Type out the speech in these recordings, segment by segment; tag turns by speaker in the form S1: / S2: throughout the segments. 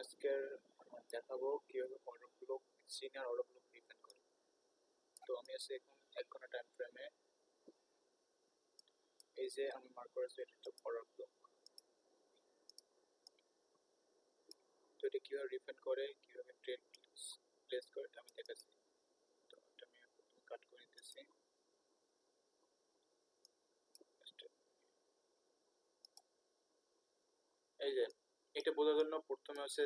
S1: আজকের দেখাবো কিভাবে order block senior order block define করে। তো আমি আজকে এখন 1 ঘন্টা টাইম ফ্রেমে এই যে আমি মার্ক করেছি এটা হচ্ছে অর্ডার ব্লক। তো এটা কিভাবে ডিফাইন করে, কিভাবে ট্রেড প্লেস করে এটা আমি দেখাচ্ছি। তো এটা আমি প্রথমে কাট করে নিতেছি। এই যে এটা বোঝার জন্য প্রথমে হচ্ছে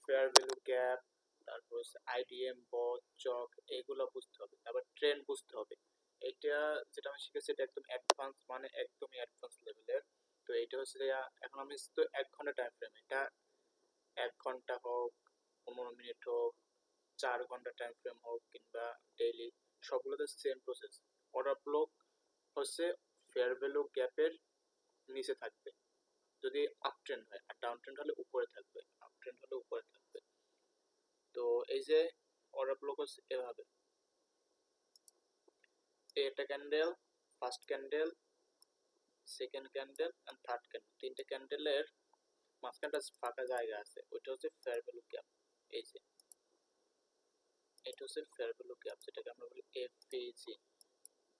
S1: ফেয়ার ভ্যালু গ্যাপ, তারপর হচ্ছে আইডিএম বট চক, এগুলো বুঝতে হবে। তারপর ট্রেন্ড বুঝতে হবে। এটা যেটা আমি শিখেছি এটা একদম অ্যাডভান্স, মানে একদমই অ্যাডভান্স লেভেলের। তো এটা হচ্ছে এখন আমি তো 1 ঘন্টা টাইম ফ্রেম, এটা 1 ঘন্টা হোক, 15 মিনিট হোক, 4 ঘন্টা টাইম ফ্রেম হোক, কিংবা ডেইলি, সবগুলোতে সেম প্রসেস। অর্ডার ব্লক হচ্ছে ফেয়ার ভ্যালু গ্যাপের নিচে থাকবে যদি আপ ট্রেন্ড হয়, আর ডাউন ট্রেন্ড হলে উপরে থাকবে, আপ ট্রেন্ড হলে উপরে থাকবে। তো এই যে অর্ডার ব্লক হচ্ছে এভাবে, এটা candle, first candle, second candle and third candle, তিনটে ক্যান্ডেলের মাঝখানটা ফাঁকা জায়গা আছে, ওইটা হচ্ছে ফেয়ার ভ্যালু গ্যাপ। এই যে এটা হচ্ছে ফেয়ার ভ্যালু গ্যাপ, যেটাকে আমরা বলি FVG,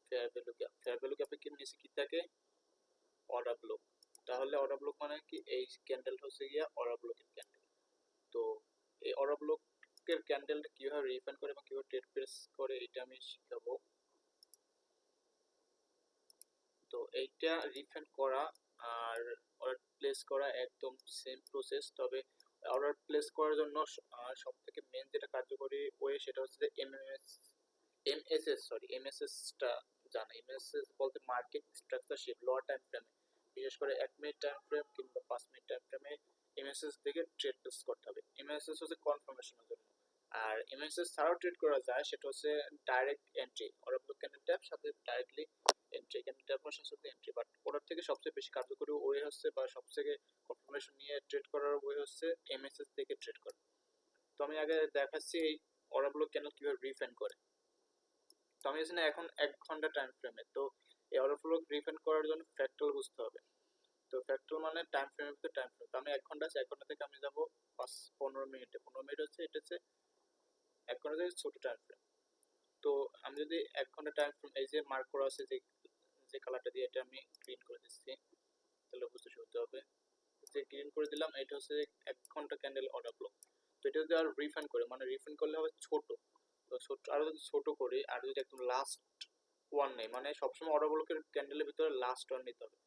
S1: fair value gap. Fair value গ্যাপে কি নিচে কি থাকে? Order block. তাহলে অর্ডার ব্লক মানে কি? এই ক্যান্ডেল হচ্ছে গিয়া অর্ডার ব্লকের ক্যান্ডেল। তো এই অর্ডার ব্লকের ক্যান্ডেলটা কিভাবে রিফাইন করে বা কিভাবে ট্রেড প্লেস করে এটা আমি শিখাবো। তো এইটা রিফাইন করা আর অর্ডার প্লেস করা একদম সেম প্রসেস, তবে অর্ডার প্লেস করার জন্য সব থেকে মেন যেটা কার্যকরী ওয়ে সেটা হচ্ছে যে এমএসএস টা জানা। এমএসএস বলতে market structure shift, lower time ফ্রেমে, বিশেষ করে 1 মিনিট টাইম ফ্রেম কিংবা 5 মিনিট টাইম ফ্রেমে এমএসএস থেকে ট্রেড প্লেস করতে হবে। এমএসএস হচ্ছে কনফার্মেশনের জন্য। আর এমএসএস ছাড়াও ট্রেড করা যায়, সেটা হচ্ছে direct entry, order block candle tap সাথে ডাইরেক্টলি এন্ট্রি, ক্যান্ডেল ট্যাপের সাথে এন্ট্রি। বাট ওটার থেকে সবচেয়ে বেশি কার্যকরী ওয়ে হচ্ছে বা সবথেকে কনফার্মেশন নিয়ে ট্রেড করার ওয়ে হচ্ছে এমএসএস থেকে ট্রেড করা। তো আমি আগে দেখাচ্ছি এই অর্ডার ব্লক ক্যান্ডেল কিভাবে রিফাইন করে। তো আমি এখানে এখন 1 ঘন্টা টাইম ফ্রেমে, তো এই অর্ডার ফ্লো রিফাইন করার জন্য ফ্র্যাক্টাল বুঝতে হবে। তো ফ্র্যাক্টাল মানে টাইম ফ্রেমের ভিতরে টাইম ফ্রেম। তো আমি 1 ঘন্টা আছে, 1 ঘন্টা থেকে আমি যাবো 15 মিনিটে। 15 মিনিট হচ্ছে এটা হচ্ছে 1 ঘন্টা থেকে ছোট টাইম ফ্রেম। তো আমি যদি 1 ঘন্টা টাইম ফ্রেম, এই যে মার্ক করা আছে যে যে কালারটা দিয়ে, এটা আমি গ্রিন করে দিচ্ছি, তাহলে বুঝতে সুবিধা হবে। যে গ্রিন করে দিলাম, এটা হচ্ছে 1 ঘন্টা ক্যান্ডেল অর্ডার ব্লক। তো এটা যদি আর রিফাইন করে, মানে রিফাইন করলে হবে ছোট। তো ছোট আরো যদি ছোট করি, আর যদি একদম লাস্ট ওয়ান নেই, মানে সবসময় অর্ডার ব্লকের ক্যান্ডেলের ভিতরে লাস্ট ওয়ান নিতে হবে।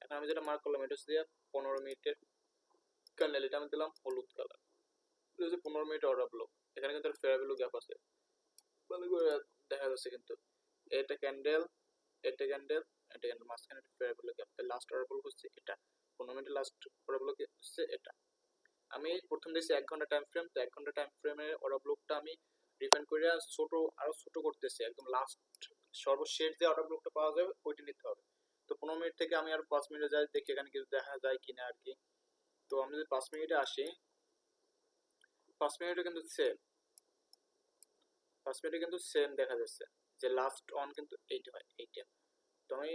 S1: এখন আমি যেটা মার্ক করলাম এটা হচ্ছে 15 মিনিটের ক্যান্ডেল, এটা আমি দিলাম হলুদ কালার। এটা হচ্ছে 15 মিনিট অর্ডার ব্লক। এখানে কিন্তু ফেয়ার ভ্যালু গ্যাপ আছে, ভালো করে দেখা যাচ্ছে কিন্তু। এটা ক্যান্ডেল, এটা ক্যান্ডেল, এটা ক্যান্ডেল, মাঝখানে একটা fair value gap. Last order block হচ্ছে এটা, 15 মিনিটের লাস্ট অর্ডার ব্লক হচ্ছে এটা। আমি প্রথম দিয়েছি 1 ঘন্টা টাইম ফ্রেম, তো 1 ঘন্টা টাইম ফ্রেমের অর্ডার ব্লকটা আমি ডিফাইন করে ছোট, আরো ছোট করতেছি, একদম লাস্ট সর্বশেষ যে অর্ডার ব্লকটা পাওয়া যাবে ওইটা নিতে হবে। তো 15 মিনিট থেকে আমি আর 5 মিনিটে যাই, দেখি এখানে কিছু দেখা যায় কিনা আর কি। তো আমি যদি 5 মিনিটে আসি, 5 মিনিটে কিন্তু সেম, 5 মিনিটে কিন্তু সেম দেখা যাচ্ছে যে লাস্ট অন কিন্তু এইটা হয়, এইটা। তো আমি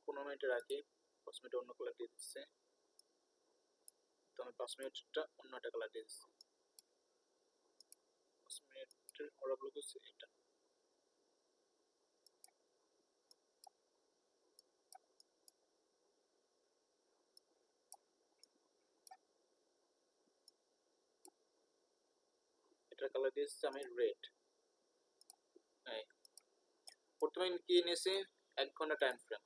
S1: 15 মিনিটে রাখি, 5 মিনিটে অন্য কালার দিয়ে দিচ্ছে। তো আমি 5 মিনিটটা অন্য একটা কালার দিয়ে দিচ্ছি। 5 মিনিটের অর্ডার ব্লক হচ্ছে এটা। এটার কালার দিয়েছি আমি রেড। প্রথমে কি নিয়েছি? 1 ঘন্টা টাইম ফ্রেম,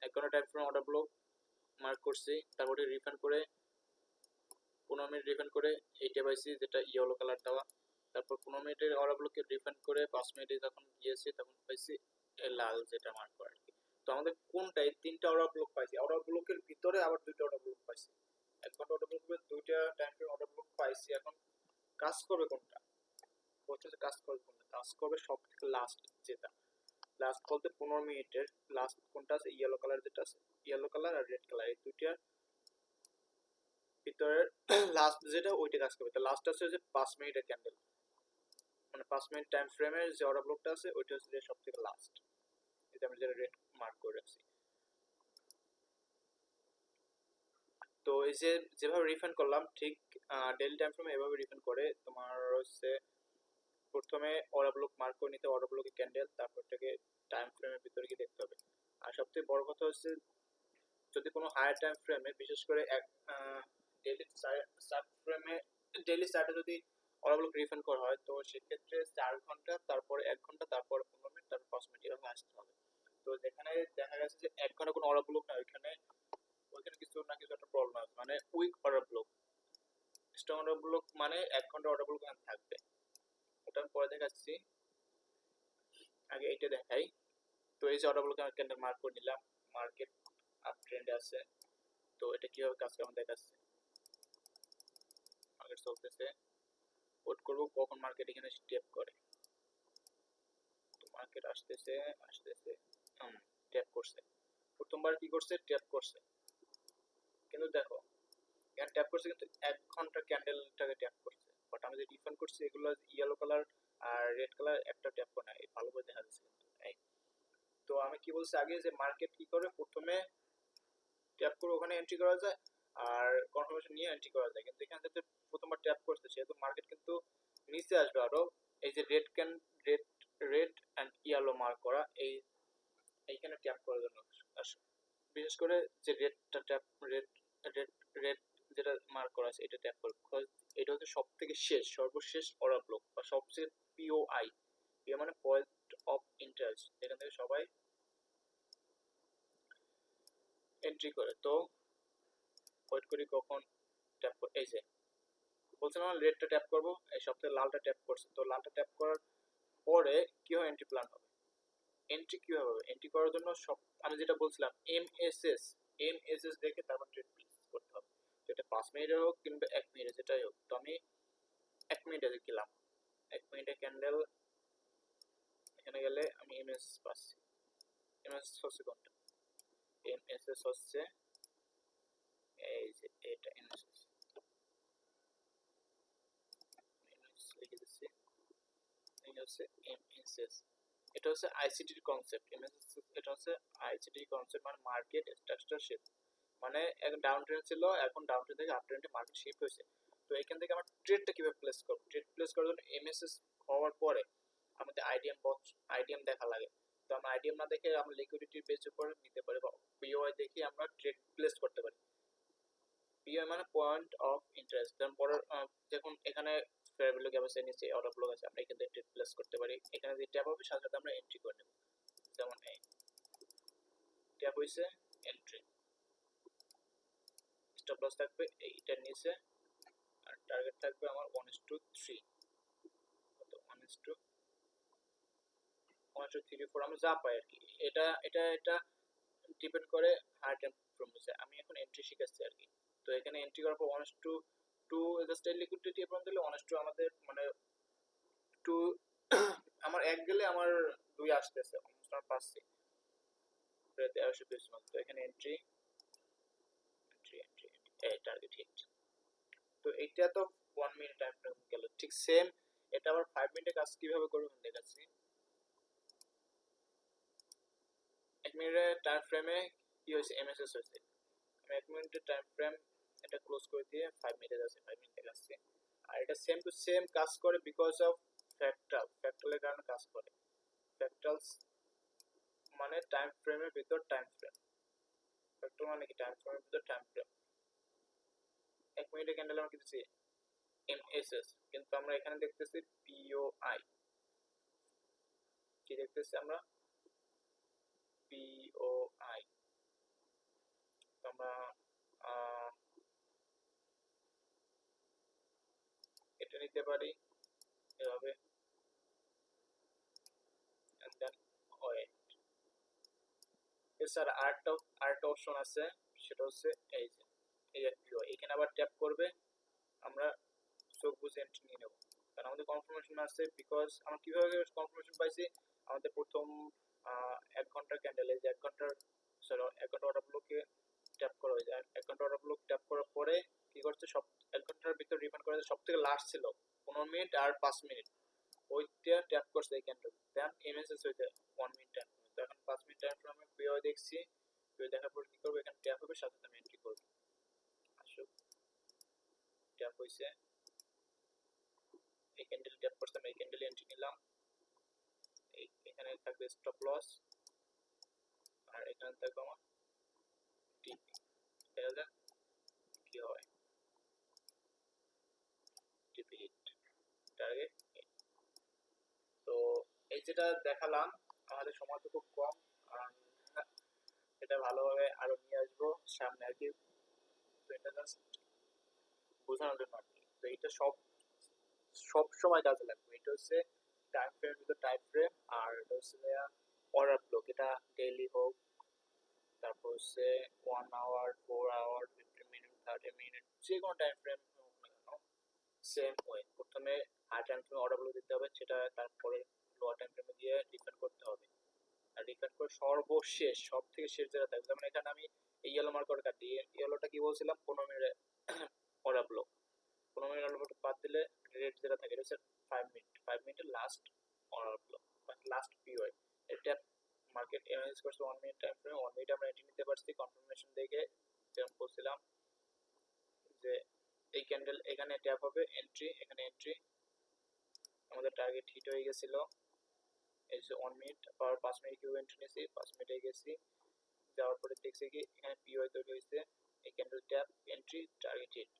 S1: 1 ঘন্টা time frame order block mark করছি, তারপরে রিফাইন করে 15 মিনিট রিফাইন করে এইটা পাইছি যেটা ইয়েলো কালার দেওয়া। তারপর 15 মিনিটের অর্ডার ব্লকে রিফাইন করে 5 মিনিটে যখন গিয়েছি তখন পাইছি লাল যেটা মার্ক করা আর কি। তো আমাদের কোনটাই 3টা অর্ডার ব্লক পাইছি, অর্ডার ব্লকের ভিতরে আবার 2টা অর্ডার ব্লক পাইছি। 1 ঘন্টা অর্ডার ব্লক 2টা টাইম ফ্রেম অর্ডার ব্লক পাইছি। এখন কাজ করবে কোনটা? কাজ করবে কোনটা? কাজ করবে সব থেকে লাস্ট যেটা, লাস্ট বলতে 15 মিনিটের লাস্ট কোনটা আছে? ইয়েলো কালার যেটা আছে, ইয়েলো কালার আর রেড কালার, এই দুইটার ভিতরে লাস্ট যেটা ওইটা কাজ করবে। তো লাস্ট আছে যে 5 মিনিটের ক্যান্ডেল, মানে 5 মিনিট টাইম ফ্রেমের যে অর্ডার ব্লকটা আছে ওইটা হচ্ছে যে সব থেকে লাস্ট, এটা আমি যেটা রেড মার্ক করে রাখছি। তো এই যে যেভাবে রিফাইন করলাম ঠিক ডেইলি টাইম ফ্রেমে এভাবে রিফাইন করে তোমার হচ্ছে প্রথমে অর্ডার ব্লক মার্ক করে নিতে, অর্ডার ব্লকে ক্যান্ডেল, তারপর থেকে টাইম ফ্রেমের ভিতরে গিয়ে দেখতে হবে। আর সবথেকে বড় কথা হচ্ছে যদি কোনো হায়ার টাইম ফ্রেমে বিশেষ করে এক ডেইলি চার্ট ফ্রেমে ডেইলি চার্টে যদি অর্ডার ব্লক রিফাইন করা হয় তো সেক্ষেত্রে 4 ঘন্টা, তারপরে 1 ঘন্টা, তারপরে 15 মিনিট, তারপর 5 মিনিট এভাবে আসতে হবে। তো যেখানে দেখা গেছে যে 1 ঘন্টা কোনো অর্ডার ব্লক না, ওইখানে কিছু না কিছু একটা প্রবলেম আছে, মানে weak order block. Strong order block মানে 1 ঘন্টা অর্ডার ব্লক থাকবে, ওটা আমি পরে দেখাচ্ছি, আগে এইটা দেখাই। তো এই যে অর্ডার ব্লক আমি ক্যান্ডেল মার্ক করে নিলাম, মার্কেট আপ ট্রেন্ডে আছে। তো এটা কিভাবে কাজ করে আমি দেখাচ্ছি। মার্কেট চলতেছে, ওয়েট করবো কখন মার্কেট এখানে স্টেপ করে। তো মার্কেট আসতেছে আসতেছে, ট্যাপ করছে, প্রথমবার কি করছে ট্যাপ করছে, কিন্তু দেখো এখানে ট্যাপ করছে কিন্তু 1 ঘন্টা ক্যান্ডেলটাকে ট্যাপ করছে, বাট আমি যে রিফাইন করছি এগুলো ইয়েলো কালার আর রেড কালার একটা ট্যাপ করে না, ভালো করে দেখা যাচ্ছে কিন্তু এই। তো আমি কি বলছি আগে যে মার্কেট কি করে প্রথমে ট্যাপ করে ওখানে এন্ট্রি করা যায় আর কনফার্মেশন নিয়ে এন্ট্রি করা যায়, কিন্তু এখানে যেহেতু প্রথমবার ট্যাপ করছে সেহেতু মার্কেট কিন্তু নিচে আসবে আরো। এই যে red red and yellow mark করা এই এইখানে ট্যাপ করার জন্য বিশেষ করে যে রেডটা ট্যাপ রেড রেড রেড যেটা মার্ক করা আছে এটা ট্যাপ করবে, এটা হচ্ছে সব থেকে সর্বশেষ অর্ডার ব্লক বা সবচেয়ে পিওআই, পিও মানে পয়েন্ট অফ ইন্টারেস্ট, এখান থেকে সবাই এন্ট্রি করে। তো ওয়েট করি কখন ট্যাপ করে, এই যে বলছিলাম রেডটা ট্যাপ করবো, এই সবথেকে লালটা ট্যাপ করছে, তো লালটা ট্যাপ করার পরে কি হয় এন্ট্রি প্ল্যান হবে। এন্ট্রি কিভাবে হবে, এন্ট্রি করার জন্য সব আমি যেটা বলছিলাম এমএসএস দেখে তারপর ট্রেড প্লেস করতে হবে। তো এটা 5 মিনিটের হোক কিংবা 1 মিনিটের যেটাই হোক, তো আমি 1 মিনিটে গেলাম, 1 মিনিটে ক্যান্ডেল এখানে গেলে আমি এমএসএস পাচ্ছি। এমএসএস হচ্ছে কোনটা, এমএসএস হচ্ছে এই যে এটা এমএসএস লিখে দিচ্ছি, এটা হচ্ছে এমএসএস, এটা হচ্ছে আইসিটির কনসেপ্ট। এমএসএস এটা হচ্ছে আইসিটি কনসেপ্ট মানে মার্কেট স্ট্রাকচার শিফট, মানে এক ডাউন ট্রেন্ড ছিল এখন ডাউন ট্রেন্ড থেকে আপ ট্রেন্ডে মার্কেট শিফট হয়েছে। তো এখান থেকে আমরা ট্রেডটা কিভাবে প্লেস করব, ট্রেড প্লেস করার জন্য এমএসএস হওয়ার পরে আমাদের আইডিএম দেখা লাগে। তো আমরা আইডিএম না দেখে আমরা লিকুইডিটির বেস উপর নিতে পারি বা পিওআই দেখে আমরা ট্রেড প্লেস করতে পারি। পিওআই মানে পয়েন্ট অফ ইন্টারেস্ট, যেমন পরের যখন এখানে ফেয়ার ভ্যালু গ্যাপ আছে নিচে অর্ডার ব্লক আছে, আমরা এখান থেকে ট্রেড প্লেস করতে পারি। এখানে যে ট্যাপ হবে সাথে সাথে আমরা এন্ট্রি করে নেব, যেমন এই ট্যাপ হইছে এন্ট্রি, স্টপ লস থাকবে এইটার নিচে আর টার্গেট থাকবে আমার 1:3, কত 1:3 4 আমরা যা পাই আর কি। এটা এটা এটা ডিপেন্ড করে হার্ট এন্ড প্রমিসে। আমি এখন এন্ট্রি শিখাচ্ছি আর কি। তো এখানে এন্ট্রি করার পর 1:2 জাস্ট লিকুইডিটি এখন দিলে 1:2 আমাদের মানে 2 আমার 1 গেলে আমার 2 আসতেছে, অলমোস্ট আমার পাচ্ছি প্রায় 1320 মতো। তো এখানে এন্ট্রি এন্ট্রি এন্ট্রি এই টার্গেট হিট। তো এইটা তো 1 মিনিট টাইম ফ্রেম গেল, ঠিক সেম এটা আবার 5 মিনিটে কাজ কিভাবে করব আমি দেখাচ্ছি। 1 মিনিটের টাইম ফ্রেমে কি হয়েছে এমএসএস হয়েছে, আমি 1 মিনিটের টাইম ফ্রেম এটা ক্লোজ করে দিয়ে 5 মিনিটে যাচ্ছে, 5 মিনিটে যাচ্ছে। আর এটা সেম টু সেম কাজ করে বিকজ অফ ফ্র্যাকটালের কারণে কাজ করে। ফ্র্যাকটালস মানে টাইম ফ্রেমের ভিতর টাইম ফ্রেম, ফ্র্যাকটাল মানে কি টাইম ফ্রেমের ভিতর টাইম ফ্রেম। 1 মিনিটে ক্যান্ডেল আমরা কিছু এমএসএস, কিন্তু আমরা এখানে দেখতেছি পিওআই, কি দেখতেছি আমরা পিওআই। আমরা এটা নিতে পারি এভাবে, and then ওয়েট। এছাড়া আরেকটা অপশন আছে, সেটা হচ্ছে এই যে এই পিও, এখানে আবার ট্যাপ করবে, আমরা চোখ বুঝে এন্ট্রি নিয়ে নেব, কারণ আমাদের কনফার্মেশন আছে। বিকজ আমরা কিভাবে কনফার্মেশন পাইছি, আমাদের প্রথম 1 ঘন্টা ক্যান্ডেলে যে 1 ঘন্টার সরি 1 ঘন্টা অর্ডার ব্লকে ট্যাপ করা হয়ে যায়, 1 ঘন্টা অর্ডার ব্লক ট্যাপ করার পরে কি করছে সব 1 ঘন্টার ভিতর রিফান্ড করা সব থেকে লাস্ট ছিল 15 মিনিট আর 5 মিনিট, ওইটা ট্যাপ করছে এই ক্যান্ডেল, দেন এমএসএস হইতে 1 মিনিট টাইম। তো এখন 5 মিনিট টাইম ফ্রেমে পিও দেখছি, পিও দেখার পর কি করব, এখানে ট্যাপ হবে সাথে আমি এন্ট্রি করব। আসুক, ট্যাপ হয়েছে, এই ক্যান্ডেল ট্যাপ করতাম, এই ক্যান্ডেল এন্ট্রি নিলাম, এখানে থাকবে স্টপ লস, আর এখানে থাকবে আমার টিপি। দেখা যাক কি হয়। টিপি হিট, টার্গেট হিট। তো এই যেটা দেখালাম, আমাদের সময় তো খুব কম, এটা ভালোভাবে আরো নিয়ে আসবো সামনে আর কি। তো এটা জাস্ট বোঝানোর জন্য আর কি। তো এটা সব সময় কাজে লাগবে। এটা হচ্ছে টাইম ফ্রেম, টাইম ফ্রেম, আর এটা হচ্ছে অর্ডার ব্লক। এটা ডেইলি হোক, তারপর হচ্ছে 1 আওয়ার, 4 আওয়ার, 15 মিনিট, 30 মিনিট, যে কোনো টাইম ফ্রেম হোক না কেন, সেম ওয়ে। প্রথমে হাই টাইম ফ্রেমে অর্ডার ব্লক দিতে হবে, সেটা তারপরে লোয়ার টাইম ফ্রেমে দিয়ে ডিফেন্ড করতে হবে। আর ডিফেন্ড করে সর্বশেষ, সব থেকে শেষ যেটা থাকবে, যেমন এখানে আমি এই ইয়েলো মার্কার কাটি, ইয়েলোটা কি বলছিলাম, 15 minute order block. 15 minute order block বাদ দিলে রেট যেটা থাকে এটা হচ্ছে 5 মিনিট, 5 মিনিটের last order block, last PY. এটা মার্কেট অ্যানালাইসিস করছে 1 মিনিট টাইম ফ্রেম, 1 মিনিট আমরা এন্ট্রি নিতে পারছি কনফার্মেশন দেখে, যেমন বলছিলাম যে এই ক্যান্ডেল এখানে ট্যাপ হবে, এন্ট্রি, এখানে এন্ট্রি, আমাদের টার্গেট হিট হয়ে গেছিল। এই যে 1 মিনিট আবার 5 মিনিট কিউ এন্ট্রি নিয়েছি, 5 মিনিটে গেছি, যাওয়ার পরে দেখছি কি এখানে পিওয়াই তৈরি হয়েছে, এই candle tap, entry, target hit.